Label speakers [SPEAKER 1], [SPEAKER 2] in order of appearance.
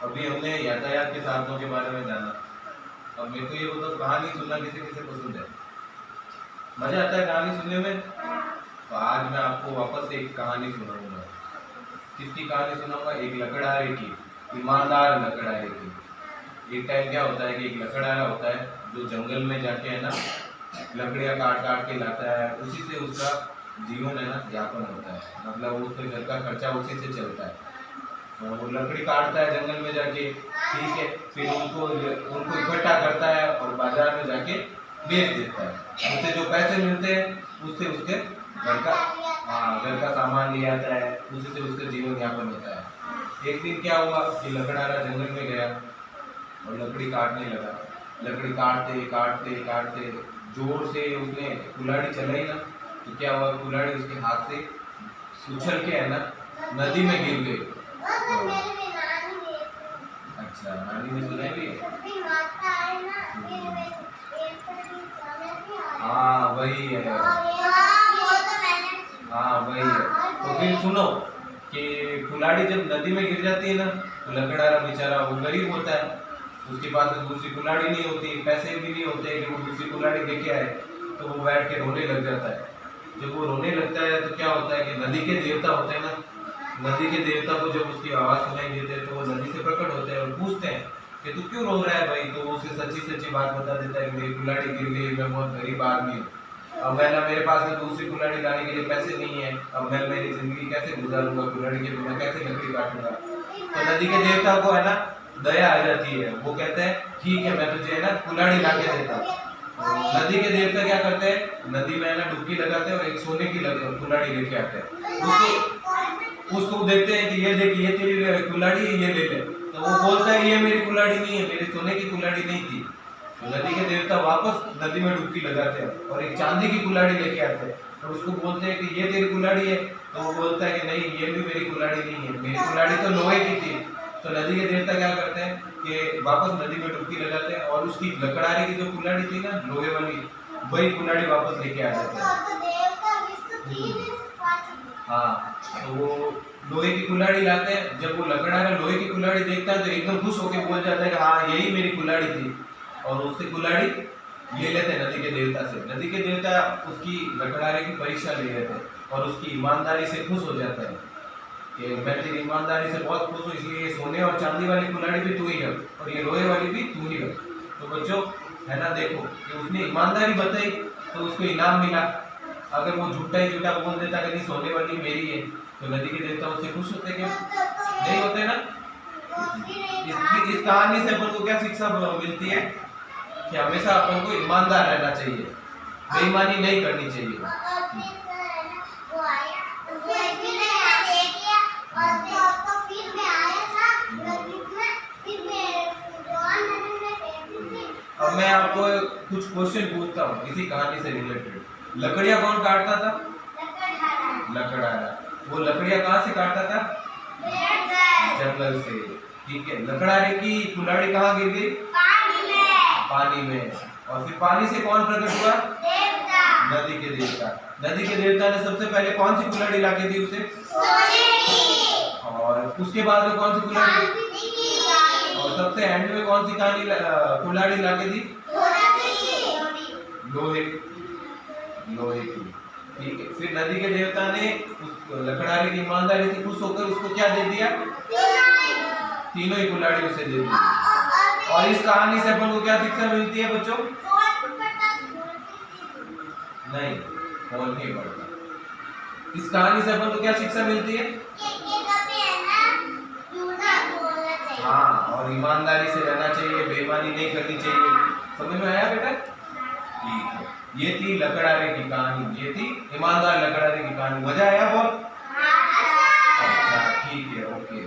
[SPEAKER 1] अभी हमने यातायात के साधनों के बारे में जाना। अब मेरे को ये बताओ, कहानी सुनना किसे किसे पसंद है? मजा आता है कहानी सुनने में? तो आज मैं आपको वापस एक कहानी सुनाऊंगा। किसकी कहानी सुनाऊंगा? एक लकड़हारे की, ईमानदार लकड़हारे की। एक टाइम क्या होता है कि एक लकड़हारा होता है जो जंगल में जाके है ना लकड़ियाँ काट काट के लाता है, उसी से उसका जीवन है ना यापन होता है, मतलब उसके घर का खर्चा उसी से चलता है। वो लकड़ी काटता है जंगल में जाके, ठीक है, फिर उनको उनको इकट्ठा करता है और बाजार में जाके बेच देता है। उससे जो पैसे मिलते हैं उससे उसके घर का घर का सामान ले आता है, उसी से उसका जीवन यापन होता है। एक दिन क्या हुआ कि लकड़हारा जंगल में गया और लकड़ी काटने लगा। लकड़ी काटते काटते काटते जोर से उसने कुल्हाड़ी चलाई ना, तो क्या हुआ, कुल्हाड़ी उसके हाथ से उछल के है ना नदी में गिर गई। अच्छा, नानी ने सुनाई भी? हाँ वही है, हाँ वही है। तो फिर सुनो कि कुल्हाड़ी जब नदी में गिर जाती है ना, तो लकड़हारा बेचारा वो गरीब होता है, उसके पास दूसरी कुल्हाड़ी नहीं होती, पैसे भी नहीं होते कि वो दूसरी कुल्हाड़ी लेके आए, तो वो बैठ के रोने लग जाता है। जब वो रोने लगता है तो क्या होता है कि नदी के देवता होते हैं ना, नदी के देवता को जब उसकी आवाज़ सुनाई देती है तो वो नदी से प्रकट होते हैं और पूछते हैं कि तू क्यों रो रहा है भाई। तो वो उसे सच्ची सच्ची बात बता देता है कि मेरी कुल्हाड़ी गिर गई, मैं बहुत गरीब आदमी हूँ, अब मेरे पास में दूसरी कुल्हाड़ी लाने के लिए पैसे नहीं है, अब मैं मेरी जिंदगी कैसे गुजारूंगा, कुल्हाड़ी के बिना कैसे लकड़ी काटूंगा। तो नदी के देवता को है ना दया आ जाती है, वो कहते हैं ठीक है, मैं तुझे है ना कुल्हाड़ी ला के देता हूँ। नदी के देवता क्या करते हैं, नदी में है ना डुबकी लगाते हैं और एक सोने की कुल्हाड़ी लेके आते हैं। उसको देखते हैं कि ये देख, ये तेरी कुल्हाड़ी है, ये ले ले। तो वो बोलता है ये मेरी कुल्हाड़ी नहीं है, मेरी सोने की कुल्हाड़ी नहीं थी। तो नदी के देवता वापस नदी में डुबकी लगाते हैं और एक चांदी की कुल्हाड़ी लेके आते हैं और उसको बोलते हैं कि ये तेरी कुल्हाड़ी है। तो वो बोलता है कि नहीं, ये भी मेरी कुल्हाड़ी नहीं है, मेरी कुल्हाड़ी तो लोहे की थी। तो नदी के देवता क्या करते हैं कि वापस नदी में डुबकी लगाते हैं और उसकी लकड़हारे की जो कुल्हाड़ी थी ना लोहे वाली, वही कुल्हाड़ी वापस लेके आ जाते हैं। हाँ, तो वो लोहे की कुल्हाड़ी लाते हैं। जब वो लकड़हारा लोहे की कुल्हाड़ी देखता है तो एकदम खुश होकर बोल जाता है कि हाँ यही मेरी कुल्हाड़ी थी, और उससे कुल्हाड़ी ले लेते हैं नदी के देवता से। नदी के देवता उसकी लकड़हारे की परीक्षा ले लेते हैं और उसकी ईमानदारी से खुश हो जाता है कि मैं तेरी ईमानदारी से बहुत खुश हूँ, इसलिए ये सोने और चांदी वाली कुल्हाड़ी भी तू ही रख और ये लोहे वाली भी तू ही रख। तो बच्चों है ना, देखो कि उसने ईमानदारी बताई तो उसको इनाम मिला। अगर वो झूठा ही झूठा बोल देता कि नहीं सोने वाली मेरी है, तो नदी के देवता उससे खुश होते क्या? नहीं होते ना। इस कहानी से अपन को क्या शिक्षा मिलती है कि हमेशा अपन को ईमानदार रहना चाहिए, बेईमानी नहीं करनी चाहिए। अब मैं आपको कुछ क्वेश्चन पूछता हूँ इसी कहानी से रिलेटेड। लकड़ियाँ कौन काटता था? लकड़हारा। वो लकड़ियाँ कहाँ से काटता था? जंगल से। ठीक है, लकड़हारे की कुल्हाड़ी कहाँ गिर गई? पानी में। और फिर पानी से कौन प्रकट हुआ? नदी के देवता। नदी के देवता ने सबसे पहले कौन सी कुल्हाड़ी लाके दी उसे? और उसके बाद में कौन सी कुल्हाड़ी? और सबसे एंड में कौन सी कुल्हाड़ी लाके दी? लोहे की। ठीक है, फिर नदी के देवता ने उस लकड़हारे की ईमानदारी से खुश होकर उसको क्या दे दिया? तीनों ही कुल्हाड़ी उसे दे दी। और इस कहानी से अपन को क्या शिक्षा मिलती है बच्चों? नहीं, कौन नहीं पड़ता। इस कहानी से अपन को क्या शिक्षा मिलती है? हाँ, और ईमानदारी से रहना चाहिए, बेईमानी नहीं करनी चाहिए। समझ में आया बेटा? ठीक है, ये थी लकड़हारे की कहानी, ये थी ईमानदार लकड़हारे की कहानी। मजा आया बहुत? अच्छा ठीक है, ओके।